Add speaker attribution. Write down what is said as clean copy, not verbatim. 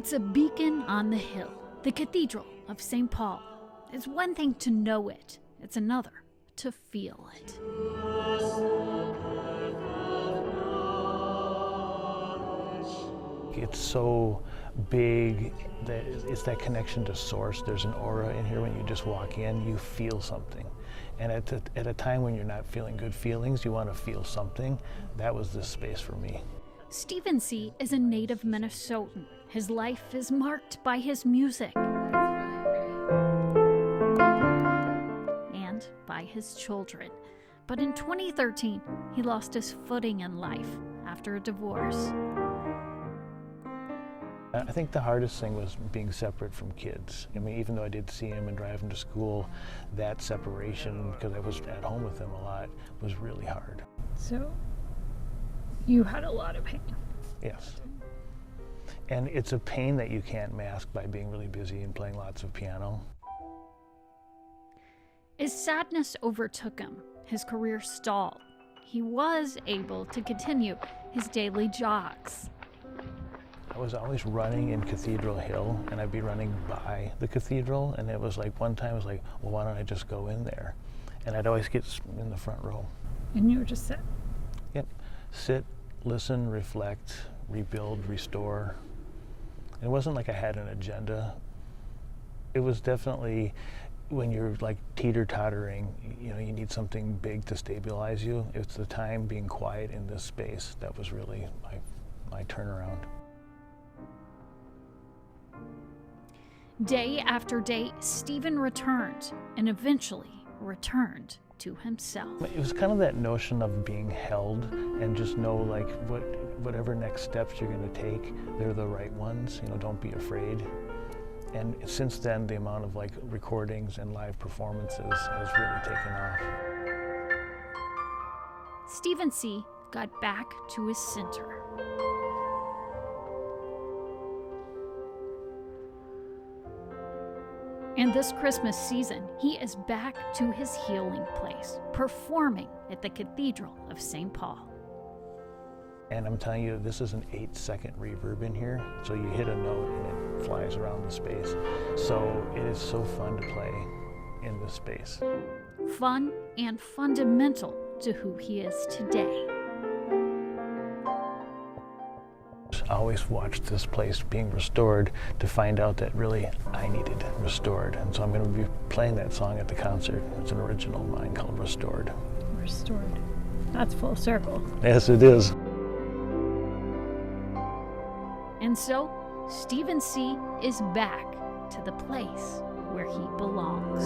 Speaker 1: It's a beacon on the hill, the Cathedral of St. Paul. It's one thing to know it, it's another to feel it.
Speaker 2: It's so big that it's that connection to source. There's an aura in here when you just walk in, you feel something. And at a time when you're not feeling good feelings, you want to feel something. That was this space for me.
Speaker 1: Stephen C. is a native Minnesotan. His life is marked by his music and by his children. But in 2013, he lost his footing in life after a divorce.
Speaker 2: I think the hardest thing was being separate from kids. I mean, even though I did see him and drive him to school, that separation, because I was at home with him a lot, was really hard.
Speaker 3: So you had a lot of pain.
Speaker 2: Yes. And it's a pain that you can't mask by being really busy and playing lots of piano.
Speaker 1: As sadness overtook him, his career stalled. He was able to continue his daily jogs.
Speaker 2: I was always running in Cathedral Hill, and I'd be running by the cathedral, and it was like one time I was like, well, why don't I just go in there? And I'd always get in the front row.
Speaker 3: And you would just sit?
Speaker 2: Yep. Sit, listen, reflect, rebuild, restore. And it wasn't like I had an agenda. It was definitely when you're like teeter-tottering, you know, you need something big to stabilize you. It's the time being quiet in this space that was really my turnaround.
Speaker 1: Day after day, Stephen returned and eventually returned to himself.
Speaker 2: It was kind of that notion of being held and just know like whatever next steps you're going to take, they're the right ones. You know, don't be afraid. And since then, the amount of like recordings and live performances has really taken off.
Speaker 1: Stephen C. got back to his center. And this Christmas season, he is back to his healing place, performing at the Cathedral of St. Paul.
Speaker 2: And I'm telling you, this is an 8-second reverb in here, so you hit a note and it flies around the space. So it is so fun to play in this space.
Speaker 1: Fun and fundamental to who he is today.
Speaker 2: I always watched this place being restored to find out that really I needed restored. And so I'm going to be playing that song at the concert. It's an original of mine called Restored.
Speaker 3: Restored. That's full circle.
Speaker 2: Yes, it is.
Speaker 1: And so, Stephen C. is back to the place where he belongs.